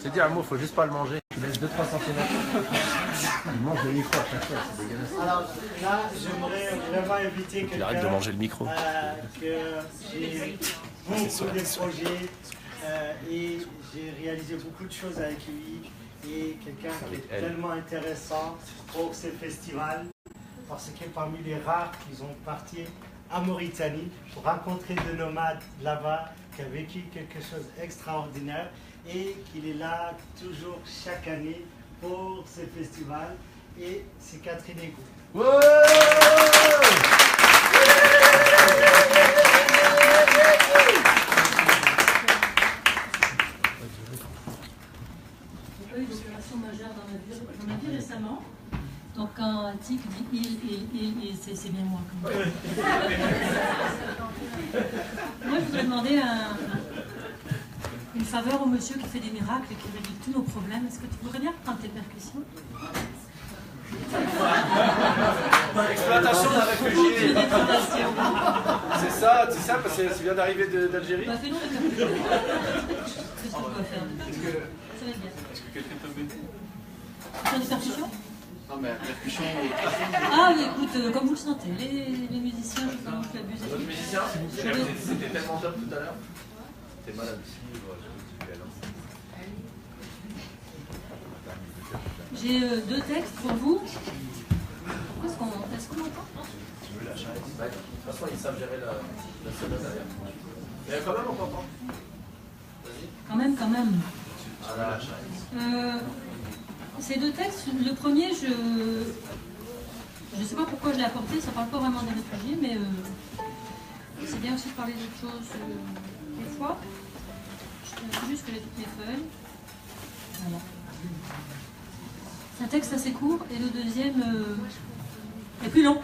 te dire un mot, faut juste pas le manger. Tu laisses 2-3 cm. Il mange le micro à chaque fois, c'est dégueulasse. Alors là, j'aimerais vraiment inviter quelqu'un. Arrête de manger le micro. Que j'ai beaucoup de projets et j'ai réalisé beaucoup de choses avec lui. Et quelqu'un qui est tellement intéressant pour ce festival, parce que parmi les rares qui ont parti à Mauritanie pour rencontrer des nomades là-bas, qui a vécu quelque chose d'extraordinaire et qu'il est là toujours chaque année pour ce festival. Et c'est Catherine Ego. Wow! J'ai pas eu d'opération majeure dans ma vie récemment. Donc quand Tic dit il, c'est bien moi. Moi je voudrais demander une faveur au monsieur qui fait des miracles et qui résout tous nos problèmes. Est-ce que tu voudrais bien prendre tes percussions? Exploitation d'un réfugié. C'est ça, parce que ça vient d'arriver d'Algérie. Bah fais-nous des percussions. Qu'est-ce qu'on doit faire? Ça va être bien. Est-ce que quelqu'un peut m'aider? Faire des percussions? Non mais percussion. Ah mais écoute, comme vous le sentez, les musiciens, je pense que abusent. Votre musicien, c'était tellement top tout à l'heure. T'es malade aussi, J'ai deux textes pour vous. Est-ce qu'on entend? Tu veux la chaise? De toute façon, ils savent gérer la sonate derrière. Mais quand même, on t'entend. Vas-y. Quand même. Ah là, la chaise. Ces deux textes, le premier, je ne sais pas pourquoi je l'ai apporté, ça ne parle pas vraiment des réfugiés, mais c'est bien aussi de parler d'autres choses des fois. Je sais juste que j'ai toutes mes feuilles. Voilà. C'est un texte assez court, et le deuxième est plus long.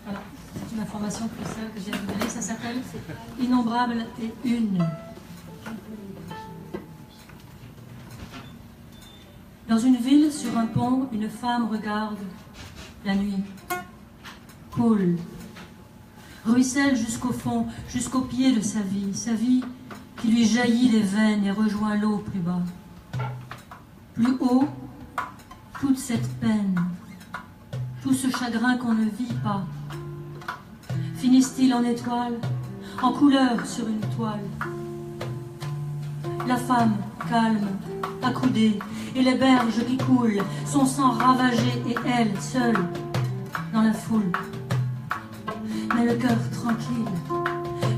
Voilà, c'est une information cruciale que je viens de vous donner, ça s'appelle « Innombrable et une ». Dans une ville, sur un pont, une femme regarde la nuit. Coule. Ruisselle jusqu'au fond, jusqu'au pied de sa vie qui lui jaillit des veines et rejoint l'eau plus bas. Plus haut, toute cette peine, tout ce chagrin qu'on ne vit pas, finissent-ils en étoiles, en couleur sur une toile? La femme, calme, accoudée, et les berges qui coulent, son sang ravagé et elle, seule, dans la foule. Mais le cœur tranquille,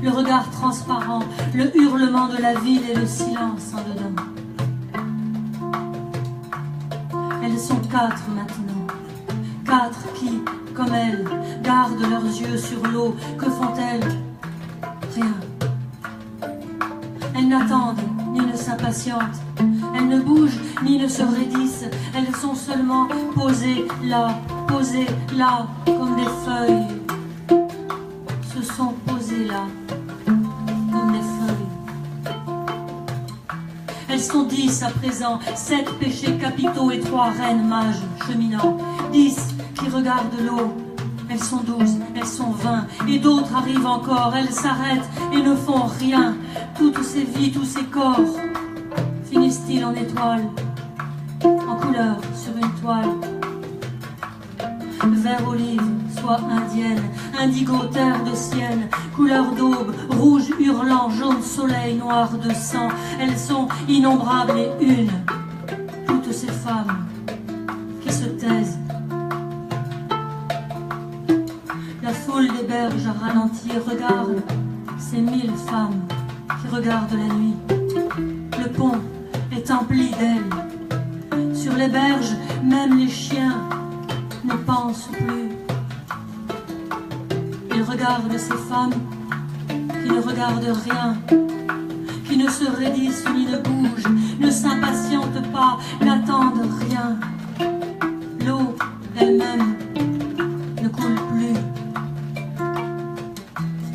le regard transparent, le hurlement de la ville et le silence en dedans. Elles sont 4 maintenant, 4 qui, comme elles, gardent leurs yeux sur l'eau. Que font-elles? Rien. Elles n'attendent ni ne s'impatientent. Elles ne bougent ni ne se raidissent. Elles sont seulement posées là, comme des feuilles. Se sont posées là, comme des feuilles. Elles sont 10 à présent, 7 péchés capitaux et 3 reines mages cheminants. 10 qui regardent l'eau. Elles sont 12, elles sont 20, et d'autres arrivent encore. Elles s'arrêtent et ne font rien. Toutes ces vies, tous ces corps finissent-ils en étoiles, en couleur sur une toile? Vert olive, soie indienne, indigo terre de sienne, couleur d'aube, rouge hurlant, jaune soleil, noir de sang. Elles sont innombrables et une, toutes ces femmes qui se taisent. La foule des berges à ralentir regarde ces 1000 femmes qui regardent la nuit. Le pont est empli d'elles. Sur les berges, même les chiens ne pensent plus. Ils regardent ces femmes qui ne regardent rien, qui ne se raidissent ni ne bougent, ne s'impatientent pas, n'attendent rien. L'eau elle-même ne coule plus.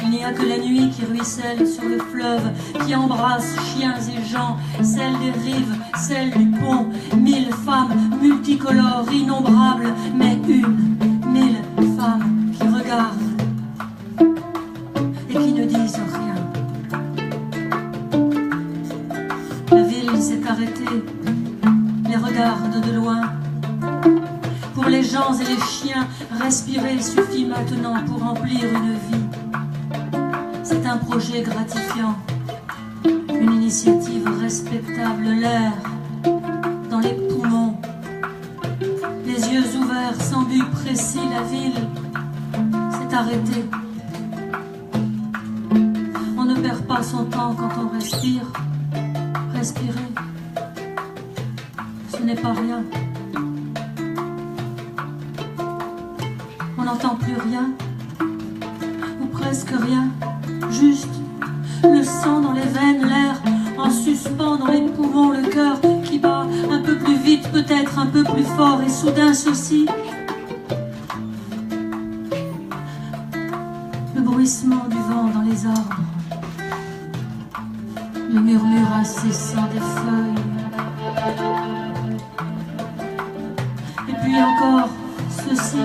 Il n'y a que la nuit qui ruisselle sur le fleuve, qui embrasse chiens et gens, celle des rives, celle du pont. 1000 femmes multicolores, innombrables, mais une. 1000 femmes qui regardent et qui ne disent rien. La ville s'est arrêtée. s'arrêter, les regarde de loin. Pour les gens et les chiens, respirer suffit maintenant pour remplir une vie. C'est un projet gratifiant, une initiative respectable, l'air dans les poumons, les yeux ouverts sans but précis, la ville s'est arrêtée. On ne perd pas son temps quand on respire. Respirer, ce n'est pas rien. On n'entend plus rien, ou presque rien, juste le sang dans les veines, l'air en suspens dans les poumons, le cœur qui bat un peu plus vite, peut-être un peu plus fort, et soudain ceci, le bruissement du vent dans les arbres, le murmure incessant des feuilles. Et puis encore ceci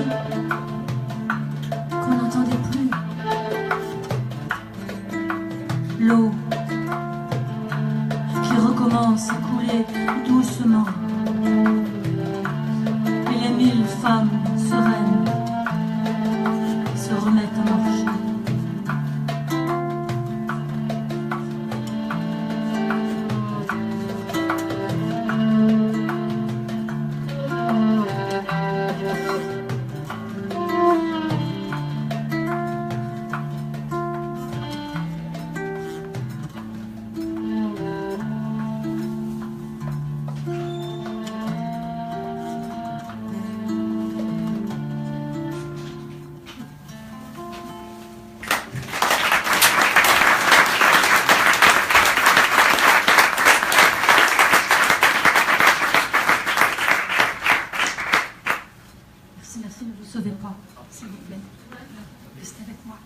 qu'on n'entendait plus. L'eau qui recommence à couler doucement. Et les 1000 femmes sereines se remettent à marcher. Merci, ne vous sauvez pas, s'il vous plaît. Restez avec moi.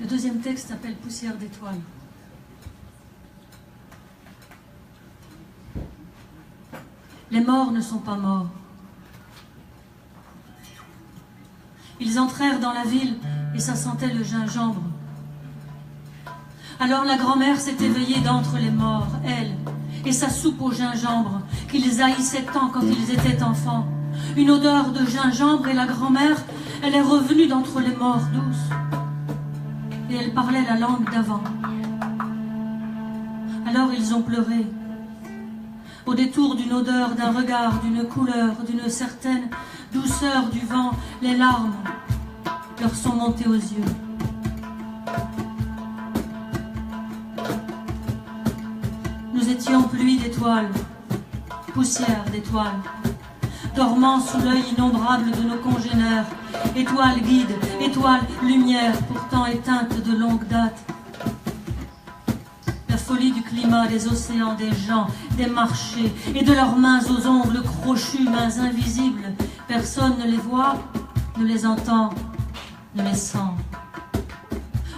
Le deuxième texte s'appelle Poussière d'étoiles. Les morts ne sont pas morts. Ils entrèrent dans la ville et ça sentait le gingembre. Alors la grand-mère s'est éveillée d'entre les morts, elle, et sa soupe au gingembre, qu'ils haïssaient tant quand ils étaient enfants. Une odeur de gingembre, et la grand-mère, elle est revenue d'entre les morts douce. Et elle parlait la langue d'avant. Alors ils ont pleuré. Au détour d'une odeur, d'un regard, d'une couleur, d'une certaine douceur du vent, les larmes leur sont montées aux yeux. Nous étions pluie d'étoiles, poussière d'étoiles, dormant sous l'œil innombrable de nos congénères, étoiles guides, étoiles lumière, pourtant éteintes de longue date. La folie du climat, des océans, des gens, des marchés, et de leurs mains aux ongles crochus, mains invisibles, personne ne les voit, ne les entend, ne les sent.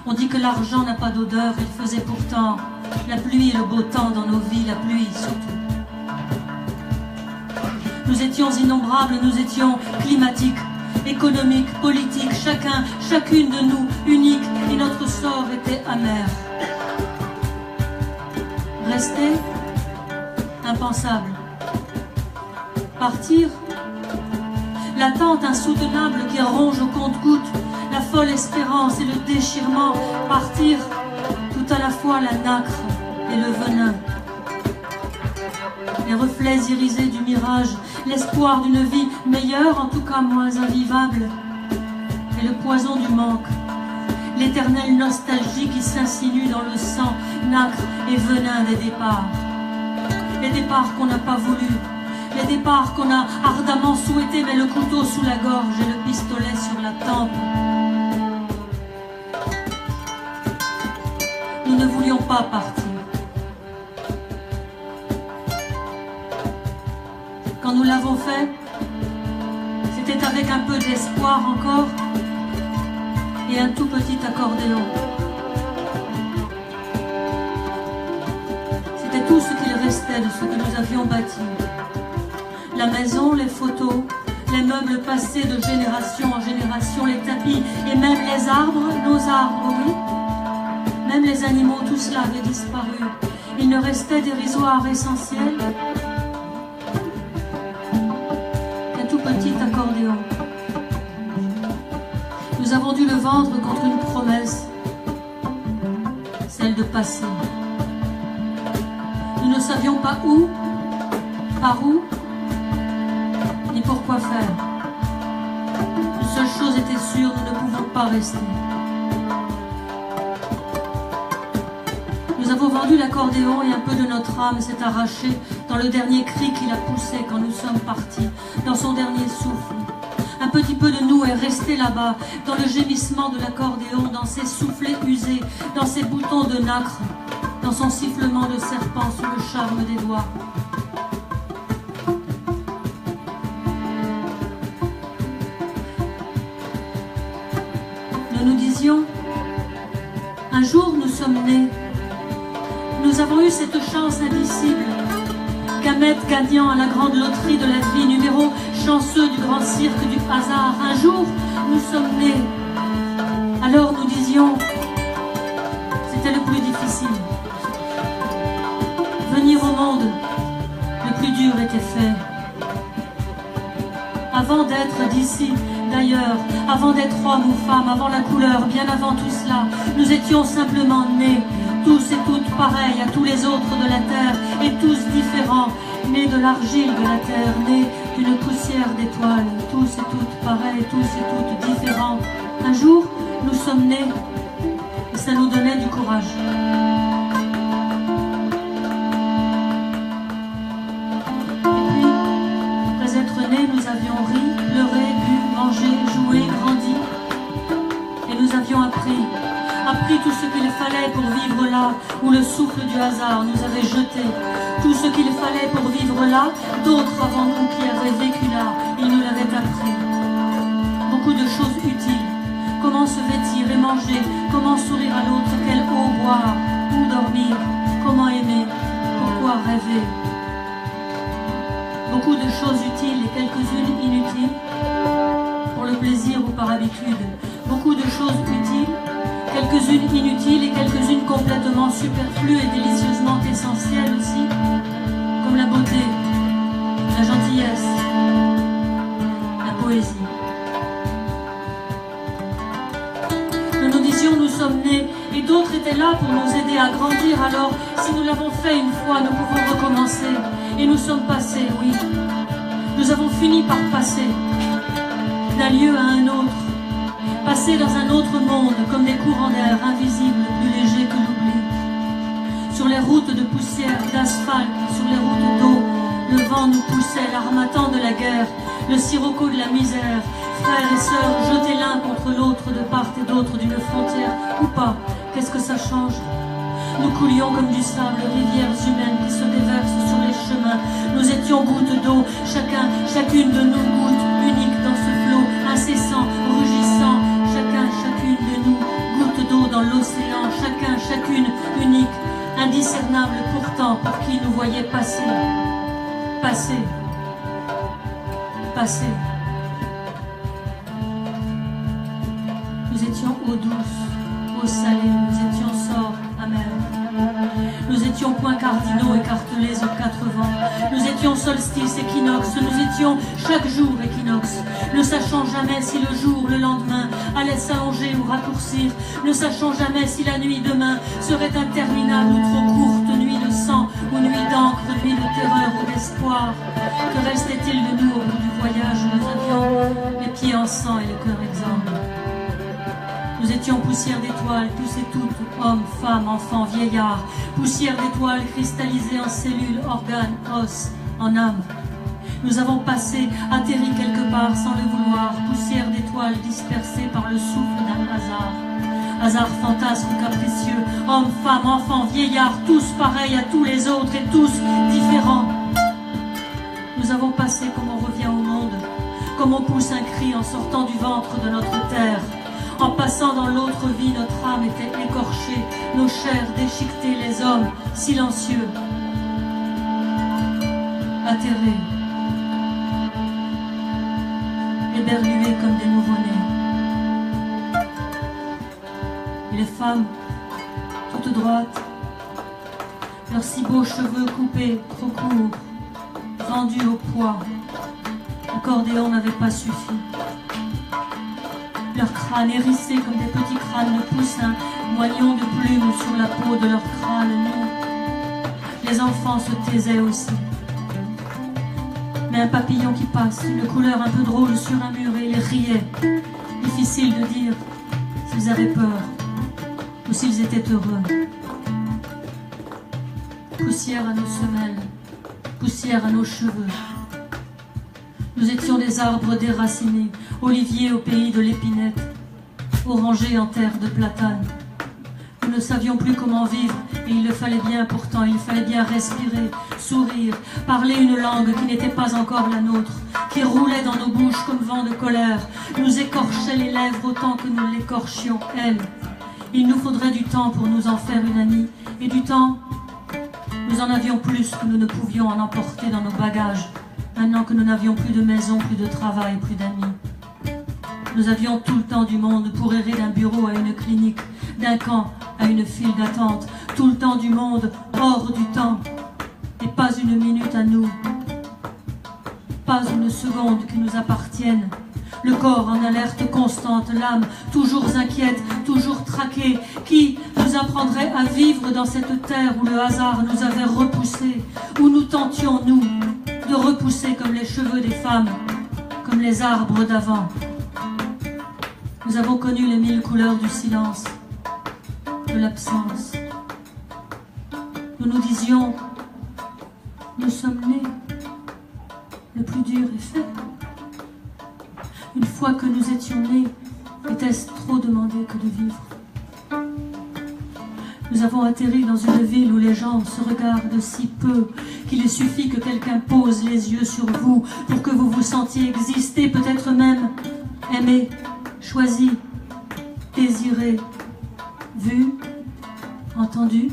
On dit que l'argent n'a pas d'odeur, il faisait pourtant la pluie et le beau temps dans nos vies, la pluie surtout. Nous étions innombrables, nous étions climatiques, économiques, politiques, chacun, chacune de nous, unique, et notre sort était amer. Rester, impensable. Partir, l'attente insoutenable qui ronge au compte-gouttes, la folle espérance et le déchirement. Partir, tout à la fois la nacre et le venin. Les reflets irisés du mirage, l'espoir d'une vie meilleure, en tout cas moins invivable, et le poison du manque, l'éternelle nostalgie qui s'insinue dans le sang, nacre et venin des départs. Les départs qu'on n'a pas voulu, les départs qu'on a ardemment souhaités, mais le couteau sous la gorge et le pistolet sur la tempe. Nous ne voulions pas partir. Quand nous l'avons fait, c'était avec un peu d'espoir encore et un tout petit accordéon. C'était tout ce qu'il restait de ce que nous avions bâti. La maison, les photos, les meubles passés de génération en génération, les tapis et même les arbres, nos arbres, oui. Même les animaux, tout cela avait disparu. Il ne restait dérisoire essentiel qu'un tout petit accordéon. Nous avons dû le vendre contre une promesse, celle de passer. Nous ne savions pas où, par où, ni pourquoi faire. Une seule chose était sûre, nous ne pouvons pas rester. Nous avons vendu l'accordéon et un peu de notre âme s'est arraché dans le dernier cri qu'il a poussé quand nous sommes partis, dans son dernier souffle. Un petit peu de nous est resté là-bas, dans le gémissement de l'accordéon, dans ses soufflets usés, dans ses boutons de nacre, dans son sifflement de serpent sous le charme des doigts. Nous nous disions, un jour nous sommes nés, nous avons eu cette chance indicible, qu'Ahmed gagnant à la grande loterie de la vie, numéro chanceux du grand cirque du hasard. Un jour, nous sommes nés. Alors nous disions, c'était le plus difficile. Venir au monde, le plus dur était fait. Avant d'être d'ici, d'ailleurs, avant d'être homme ou femme, avant la couleur, bien avant tout cela, nous étions simplement nés, tous et toutes pareils à tous les autres de la terre, et tous différents, nés de l'argile de la terre, nés d'une poussière d'étoiles, tous et toutes pareils, tous et toutes différents. Un jour, nous sommes nés, et ça nous donnait du courage. Et puis, après être nés, nous avions ri, pleuré, bu, mangé, joué, grandi, et nous avions appris tout ce qu'il fallait pour vivre là où le souffle du hasard nous avait jetés. Tout ce qu'il fallait pour vivre là, d'autres avant nous qui avaient vécu là, ils nous l'avaient appris. Beaucoup de choses utiles. Comment se vêtir et manger, comment sourire à l'autre, quelle eau boire, où dormir, comment aimer, pourquoi rêver. Beaucoup de choses utiles et quelques-unes inutiles, pour le plaisir ou par habitude. Beaucoup de choses utiles, quelques-unes inutiles et quelques-unes complètement superflues et délicieusement essentielles aussi, comme la beauté, la gentillesse, la poésie. Nous nous disions, nous sommes nés, et d'autres étaient là pour nous aider à grandir. Alors, si nous l'avons fait une fois, nous pouvons recommencer. Et nous sommes passés, oui. Nous avons fini par passer d'un lieu à un autre. Passer dans un autre monde, comme des courants d'air invisibles, plus légers que l'oubli. Sur les routes de poussière, d'asphalte, sur les routes d'eau, le vent nous poussait, l'armatan de la guerre, le sirocco de la misère, frères et sœurs jetés l'un contre l'autre de part et d'autre d'une frontière, ou pas, qu'est-ce que ça change? Nous coulions comme du sable, rivières humaines qui se déversent sur les chemins. Nous étions gouttes d'eau, chacune de nous gouttes, unique dans ce flot, incessant, rugissant, chacune de nous, gouttes d'eau dans l'océan, chacune, unique, indiscernable pourtant pour qui nous voyait passer. Nous étions eau douce, eau salée, nous étions sorts amers. Nous étions points cardinaux écartelés aux quatre vents. Nous étions solstice, équinoxe, nous étions chaque jour équinoxe. Ne sachant jamais si le jour, le lendemain, allait s'allonger ou raccourcir. Ne sachant jamais si la nuit demain serait interminable ou trop courte, nuit de sang ou nuit d'encre, nuit de terreur ou d'espoir. Que restait-il de nous au bout du voyage? Nous avions les pieds en sang et le cœur exsangue. Nous étions poussière d'étoiles, tous et toutes, hommes, femmes, enfants, vieillards. Poussière d'étoiles cristallisée en cellules, organes, os, en âme. Nous avons passé, atterri quelque part sans le vouloir. Poussière d'étoiles dispersée par le souffle d'un hasard. Hasard fantasme ou capricieux. Hommes, femmes, enfants, vieillards, tous pareils à tous les autres et tous différents. Nous avons passé comme on revient au monde, comme on pousse un cri en sortant du ventre de notre terre. En passant dans l'autre vie, notre âme était écorchée, nos chairs déchiquetées, les hommes silencieux, atterrés, éberlués comme des nouveau-nés. Et les femmes droite. Leurs si beaux cheveux coupés, trop courts, rendus au poids. L'accordéon n'avait pas suffi. Leurs crânes hérissés comme des petits crânes de poussins, moignons de plumes sur la peau de leurs crânes nus. Les enfants se taisaient aussi. Mais un papillon qui passe, une couleur un peu drôle sur un mur et ils riaient. Difficile de dire s'ils avaient peur ou s'ils étaient heureux. Poussière à nos semelles, poussière à nos cheveux. Nous étions des arbres déracinés, oliviers au pays de l'épinette, orangers en terre de platane. Nous ne savions plus comment vivre, et il le fallait bien pourtant, il fallait bien respirer, sourire, parler une langue qui n'était pas encore la nôtre, qui roulait dans nos bouches comme vent de colère, nous écorchait les lèvres autant que nous l'écorchions, elle. Il nous faudrait du temps pour nous en faire une amie, et du temps, nous en avions plus que nous ne pouvions en emporter dans nos bagages, maintenant que nous n'avions plus de maison, plus de travail, plus d'amis. Nous avions tout le temps du monde pour errer d'un bureau à une clinique, d'un camp à une file d'attente, tout le temps du monde, hors du temps, et pas une minute à nous, pas une seconde qui nous appartienne. Le corps en alerte constante, l'âme toujours inquiète, toujours traquée, qui nous apprendrait à vivre dans cette terre où le hasard nous avait repoussés, où nous tentions, nous, de repousser comme les cheveux des femmes, comme les arbres d'avant. Nous avons connu les 1000 couleurs du silence, de l'absence. Nous nous disions, nous sommes nés, le plus dur est fait. Une fois que nous étions nés, était-ce trop demander que de vivre? Nous avons atterri dans une ville où les gens se regardent si peu qu'il suffit que quelqu'un pose les yeux sur vous pour que vous vous sentiez exister, peut-être même aimer, choisi, désiré, vu, entendu,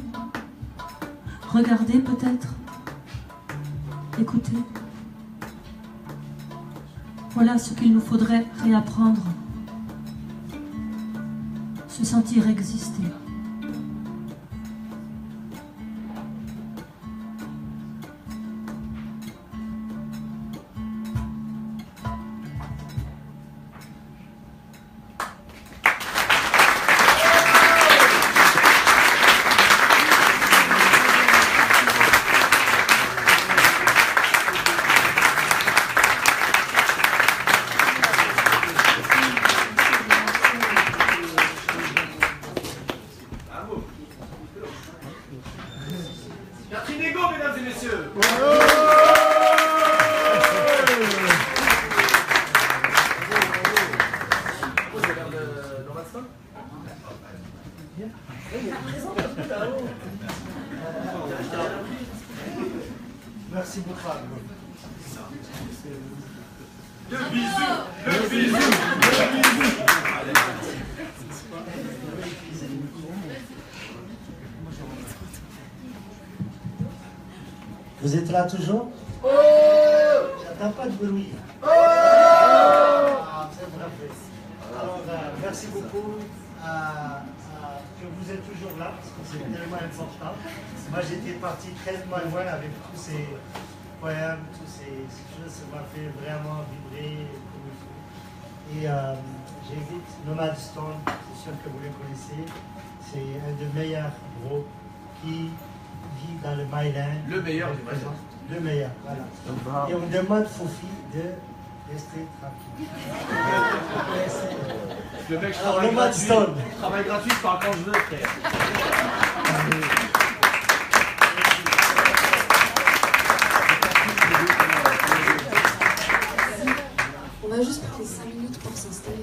regardé peut-être, écouté. Voilà ce qu'il nous faudrait réapprendre. Se sentir exister. Catherine Ego, mesdames et messieurs. Vous avez l'air de Laura Stone. Merci beaucoup. Deux bisous, deux bisous, deux bisous. Vous êtes là toujours? J'entends pas de bruit. C'est vrai. Alors, merci beaucoup que vous êtes toujours là, parce que c'est tellement important. Moi, j'étais parti tellement loin avec tous ces poèmes, toutes ces choses, ça m'a fait vraiment vibrer comme il faut. Et j'invite Nomad Stone, c'est sûr que vous le connaissez, c'est un des meilleurs groupes qui vit dans le Myland. Le meilleur du Myland. Le meilleur, voilà. Et on demande Fofi de rester tranquille. Le mec, je travaille gratuit, je parle quand je veux, frère. On va juste prendre 5 minutes pour s'installer.